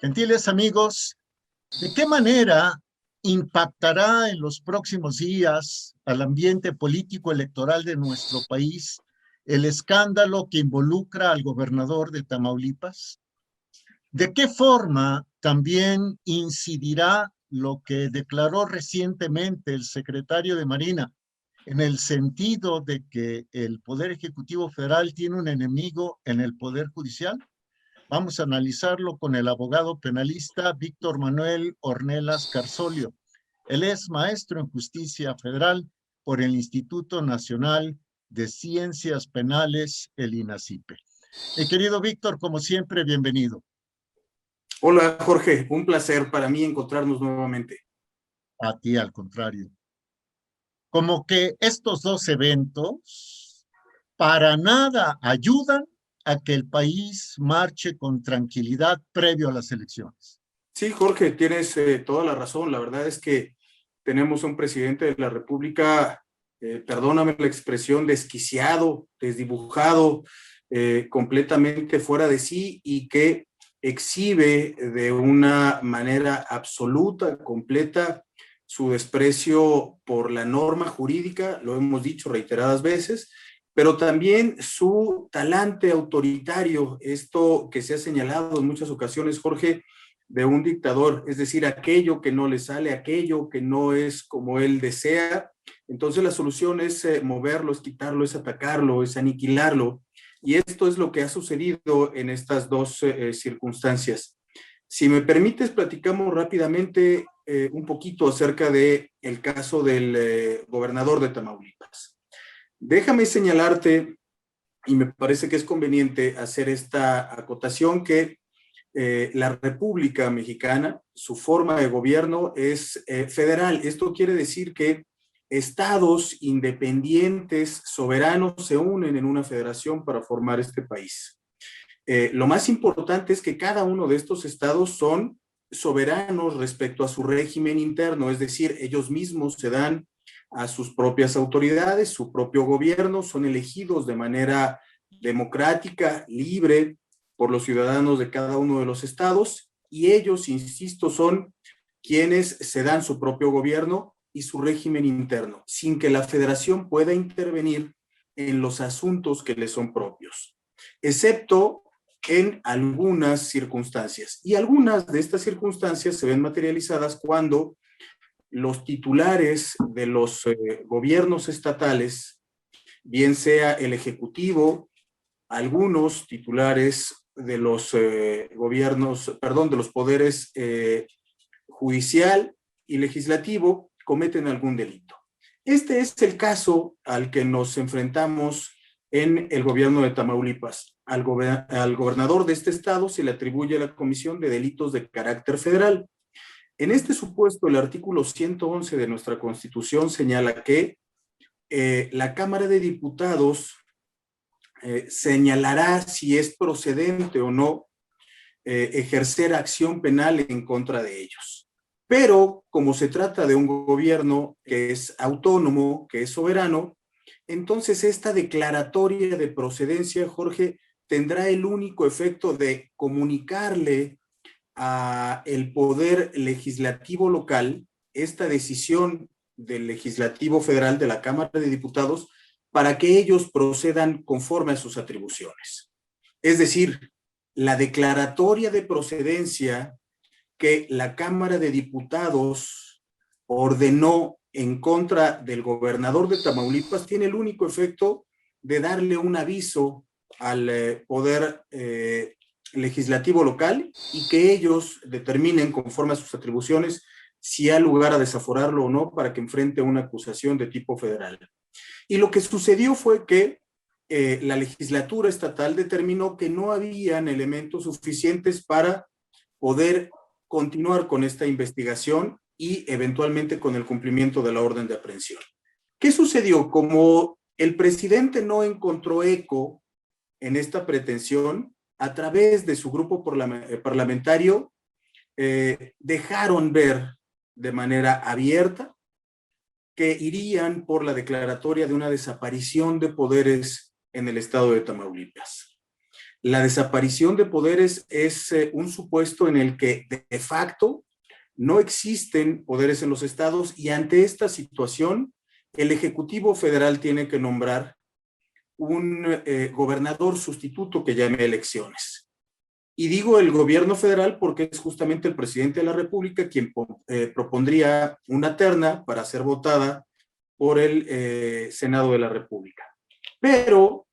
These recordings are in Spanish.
Gentiles amigos, ¿de qué manera impactará en los próximos días al ambiente político electoral de nuestro país el escándalo que involucra al gobernador de Tamaulipas? ¿De qué forma también incidirá lo que declaró recientemente el secretario de Marina, en el sentido de que el Poder Ejecutivo Federal tiene un enemigo en el Poder Judicial? Vamos a analizarlo con el abogado penalista Víctor Manuel Ornelas Carsolio. Él es maestro en justicia federal por el Instituto Nacional de Ciencias Penales, el INACIPE. Mi querido Víctor, como siempre, bienvenido. Hola Jorge, un placer para mí encontrarnos nuevamente. A ti, al contrario. Como que estos dos eventos para nada ayudan a que el país marche con tranquilidad previo a las elecciones. Sí, Jorge, tienes toda la razón. La verdad es que tenemos un presidente de la República, perdóname la expresión, desquiciado, desdibujado, completamente fuera de sí y que exhibe de una manera absoluta, completa, su desprecio por la norma jurídica, lo hemos dicho reiteradas veces, pero también su talante autoritario, esto que se ha señalado en muchas ocasiones, Jorge, de un dictador, es decir, aquello que no le sale, aquello que no es como él desea. Entonces la solución es moverlo, es quitarlo, es atacarlo, es aniquilarlo. Y esto es lo que ha sucedido en estas dos circunstancias. Si me permites, platicamos rápidamente un poquito acerca del caso del gobernador de Tamaulipas. Déjame señalarte, y me parece que es conveniente hacer esta acotación, que la República Mexicana, su forma de gobierno es federal. Esto quiere decir que estados independientes, soberanos, se unen en una federación para formar este país. Lo más importante es que cada uno de estos estados son soberanos respecto a su régimen interno, es decir, ellos mismos se dan a sus propias autoridades, su propio gobierno, son elegidos de manera democrática, libre, por los ciudadanos de cada uno de los estados, y ellos, insisto, son quienes se dan su propio gobierno y su régimen interno, sin que la federación pueda intervenir en los asuntos que les son propios, excepto en algunas circunstancias. Y algunas de estas circunstancias se ven materializadas cuando los titulares de los gobiernos estatales, bien sea el Ejecutivo, algunos titulares de los gobiernos, perdón, de los poderes judicial y legislativo, cometen algún delito. Este es el caso al que nos enfrentamos en el gobierno de Tamaulipas. Al gobernador de este estado se le atribuye la comisión de delitos de carácter federal. En este supuesto, el artículo 111 de nuestra Constitución señala que la Cámara de Diputados señalará si es procedente o no ejercer acción penal en contra de ellos. Pero como se trata de un gobierno que es autónomo, que es soberano, entonces esta declaratoria de procedencia, Jorge, tendrá el único efecto de comunicarle a el poder legislativo local esta decisión del legislativo federal de la Cámara de Diputados para que ellos procedan conforme a sus atribuciones. Es decir, la declaratoria de procedencia que la Cámara de Diputados ordenó en contra del gobernador de Tamaulipas tiene el único efecto de darle un aviso al poder legislativo local y que ellos determinen conforme a sus atribuciones si hay lugar a desaforarlo o no para que enfrente una acusación de tipo federal. Y lo que sucedió fue que la legislatura estatal determinó que no habían elementos suficientes para poder continuar con esta investigación y eventualmente con el cumplimiento de la orden de aprehensión. ¿Qué sucedió? Como el presidente no encontró eco en esta pretensión, a través de su grupo parlamentario dejaron ver de manera abierta que irían por la declaratoria de una desaparición de poderes en el estado de Tamaulipas. La desaparición de poderes es un supuesto en el que de facto no existen poderes en los estados y ante esta situación el Ejecutivo Federal tiene que nombrar un gobernador sustituto que llame elecciones. Y digo el gobierno federal porque es justamente el presidente de la República quien propondría una terna para ser votada por el Senado de la República. Pero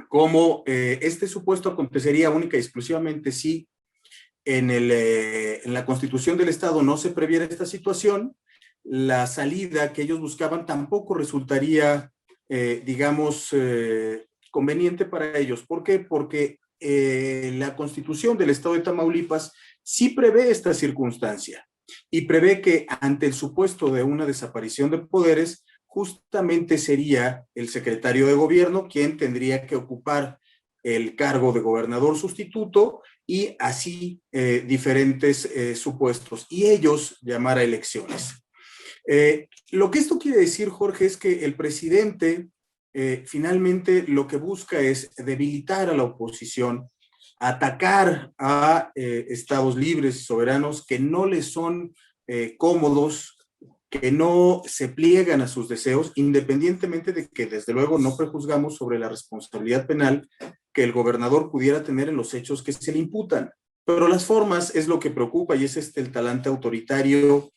como este supuesto acontecería única y exclusivamente si en la Constitución del Estado no se previera esta situación, la salida que ellos buscaban tampoco resultaría, conveniente para ellos. ¿Por qué? Porque la Constitución del Estado de Tamaulipas sí prevé esta circunstancia y prevé que ante el supuesto de una desaparición de poderes, justamente sería el secretario de gobierno quien tendría que ocupar el cargo de gobernador sustituto y así diferentes supuestos, y ellos llamar a elecciones. Lo que esto quiere decir, Jorge, es que el presidente finalmente lo que busca es debilitar a la oposición, atacar a estados libres y soberanos que no les son cómodos, que no se pliegan a sus deseos, independientemente de que desde luego no prejuzgamos sobre la responsabilidad penal que el gobernador pudiera tener en los hechos que se le imputan. Pero las formas es lo que preocupa y es el talante autoritario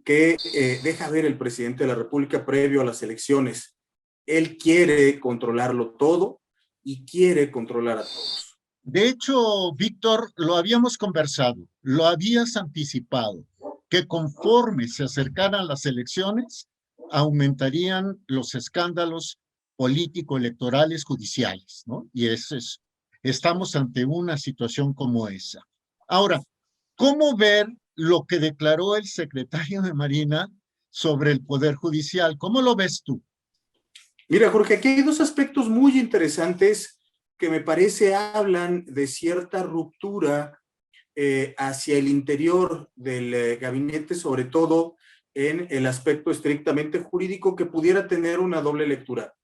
que deja ver el presidente de la República previo a las elecciones. Él quiere controlarlo todo y quiere controlar a todos. De hecho, Víctor, lo habíamos conversado, lo habías anticipado, que conforme se acercaran las elecciones, aumentarían los escándalos político-electorales judiciales, ¿no? Y eso es, estamos ante una situación como esa. Ahora, ¿cómo ver lo que declaró el secretario de Marina sobre el Poder Judicial? ¿Cómo lo ves tú? Mira, Jorge, aquí hay dos aspectos muy interesantes que me parece hablan de cierta ruptura hacia el interior del gabinete, sobre todo en el aspecto estrictamente jurídico que pudiera tener una doble lectura.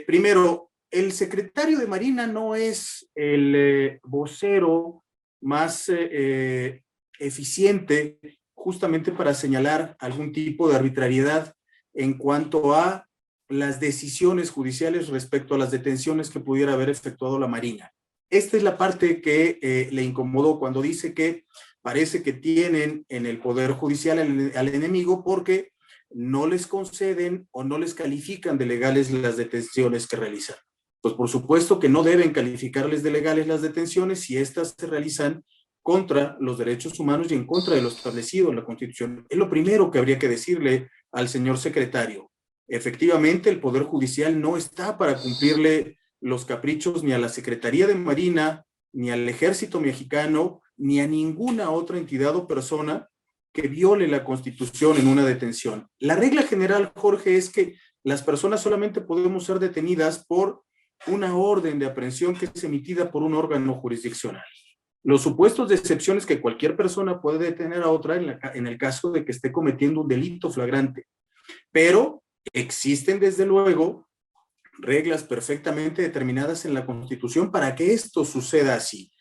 Primero, el secretario de Marina no es el vocero más eficiente justamente para señalar algún tipo de arbitrariedad en cuanto a las decisiones judiciales respecto a las detenciones que pudiera haber efectuado la Marina. Esta es la parte que le incomodó cuando dice que parece que tienen en el Poder Judicial al enemigo porque no les conceden o no les califican de legales las detenciones que realizan. Pues por supuesto que no deben calificarles de legales las detenciones si éstas se realizan contra los derechos humanos y en contra de lo establecido en la Constitución. Es lo primero que habría que decirle al señor secretario. Efectivamente, el Poder Judicial no está para cumplirle los caprichos ni a la Secretaría de Marina, ni al Ejército Mexicano, ni a ninguna otra entidad o persona que viole la Constitución en una detención. La regla general, Jorge, es que las personas solamente podemos ser detenidas por una orden de aprehensión que es emitida por un órgano jurisdiccional. Los supuestos de excepciones que cualquier persona puede detener a otra en el caso de que esté cometiendo un delito flagrante. Pero existen, desde luego, reglas perfectamente determinadas en la Constitución para que esto suceda así.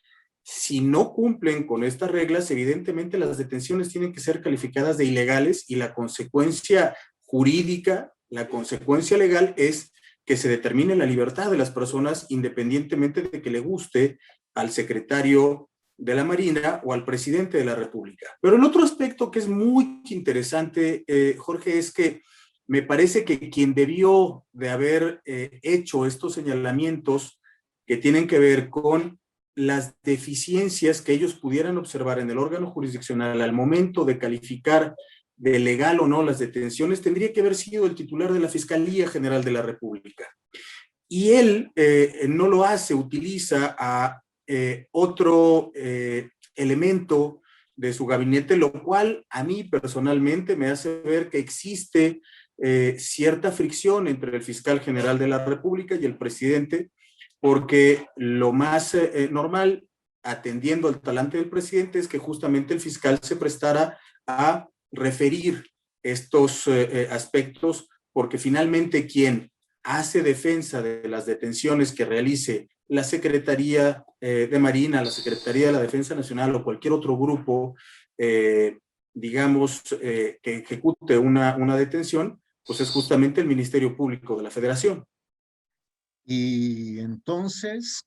Si no cumplen con estas reglas, evidentemente las detenciones tienen que ser calificadas de ilegales y la consecuencia jurídica, la consecuencia legal es que se determine la libertad de las personas independientemente de que le guste al secretario de la Marina o al presidente de la República. Pero el otro aspecto que es muy interesante, Jorge, es que me parece que quien debió de haber hecho estos señalamientos que tienen que ver con las deficiencias que ellos pudieran observar en el órgano jurisdiccional al momento de calificar de legal o no las detenciones, tendría que haber sido el titular de la Fiscalía General de la República. Y él no lo hace, utiliza a otro elemento de su gabinete, lo cual a mí personalmente me hace ver que existe cierta fricción entre el fiscal general de la República y el presidente, porque lo más normal, atendiendo al talante del presidente, es que justamente el fiscal se prestara a referir estos aspectos, porque finalmente quien hace defensa de las detenciones que realice la Secretaría de Marina, la Secretaría de la Defensa Nacional o cualquier otro grupo, digamos, que ejecute una detención, pues es justamente el Ministerio Público de la Federación. Y entonces,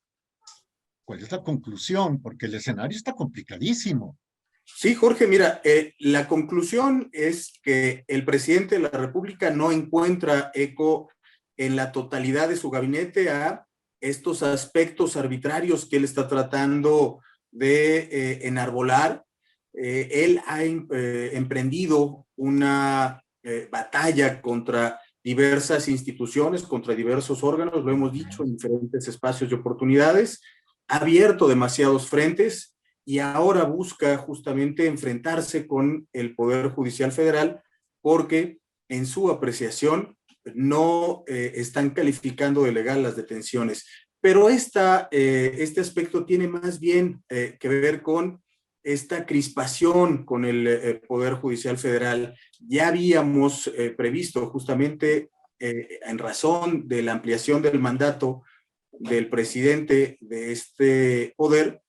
¿cuál es la conclusión? Porque el escenario está complicadísimo. Sí, Jorge, mira, la conclusión es que el presidente de la República no encuentra eco en la totalidad de su gabinete a estos aspectos arbitrarios que él está tratando de enarbolar. Él ha emprendido una batalla contra diversas instituciones, contra diversos órganos, lo hemos dicho en diferentes espacios de oportunidades, ha abierto demasiados frentes y ahora busca justamente enfrentarse con el Poder Judicial Federal porque en su apreciación no están calificando de legal las detenciones. Pero este aspecto tiene más bien que ver con esta crispación con el Poder Judicial Federal. Ya habíamos previsto justamente en razón de la ampliación del mandato del presidente de este poder,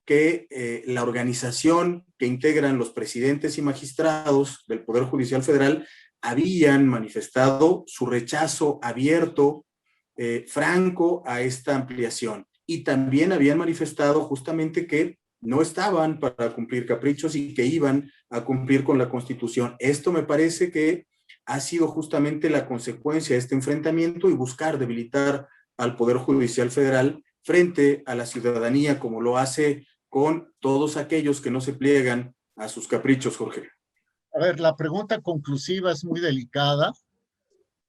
que la organización que integran los presidentes y magistrados del Poder Judicial Federal habían manifestado su rechazo abierto, franco a esta ampliación. Y también habían manifestado justamente que no estaban para cumplir caprichos y que iban a cumplir con la Constitución. Esto me parece que ha sido justamente la consecuencia de este enfrentamiento y buscar debilitar al Poder Judicial Federal frente a la ciudadanía, como lo hace con todos aquellos que no se pliegan a sus caprichos, Jorge. A ver, la pregunta conclusiva es muy delicada.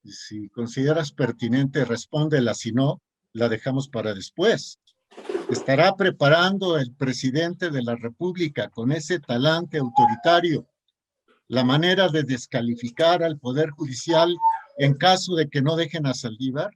Si consideras pertinente, respóndela. Si no, la dejamos para después. ¿Estará preparando el presidente de la República con ese talante autoritario la manera de descalificar al Poder Judicial en caso de que no dejen a Saldívar?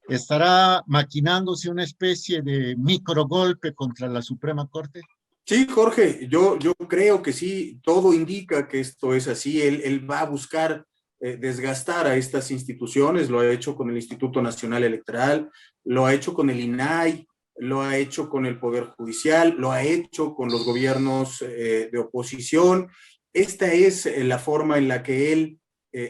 ¿Estará maquinándose una especie de microgolpe contra la Suprema Corte? Sí, Jorge, yo creo que sí, todo indica que esto es así. Él va a buscar desgastar a estas instituciones, lo ha hecho con el Instituto Nacional Electoral, lo ha hecho con el INAI, lo ha hecho con el Poder Judicial, lo ha hecho con los gobiernos de oposición. Esta es la forma en la que él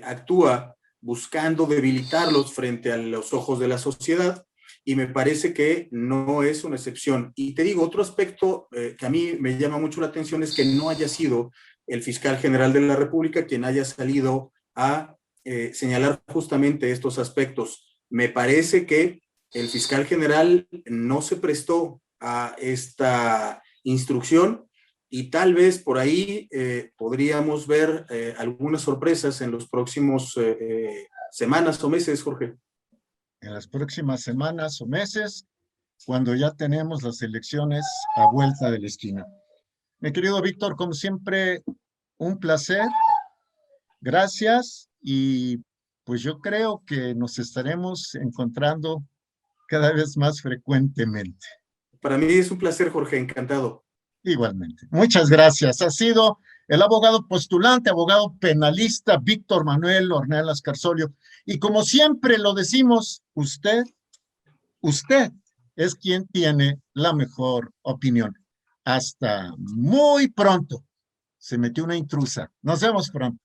actúa, buscando debilitarlos frente a los ojos de la sociedad, y me parece que no es una excepción. Y te digo, otro aspecto que a mí me llama mucho la atención es que no haya sido el fiscal general de la República quien haya salido a señalar justamente estos aspectos. Me parece que el fiscal general no se prestó a esta instrucción y tal vez por ahí podríamos ver algunas sorpresas en los próximos semanas o meses, Jorge. En las próximas semanas o meses, cuando ya tenemos las elecciones a vuelta de la esquina. Mi querido Víctor, como siempre, un placer. Gracias y pues yo creo que nos estaremos encontrando cada vez más frecuentemente. Para mí es un placer, Jorge, encantado. Igualmente. Muchas gracias. Ha sido el abogado postulante, abogado penalista Víctor Manuel Ornelas Carsolio. Y como siempre lo decimos, usted es quien tiene la mejor opinión. Hasta muy pronto. Se metió una intrusa. Nos vemos pronto.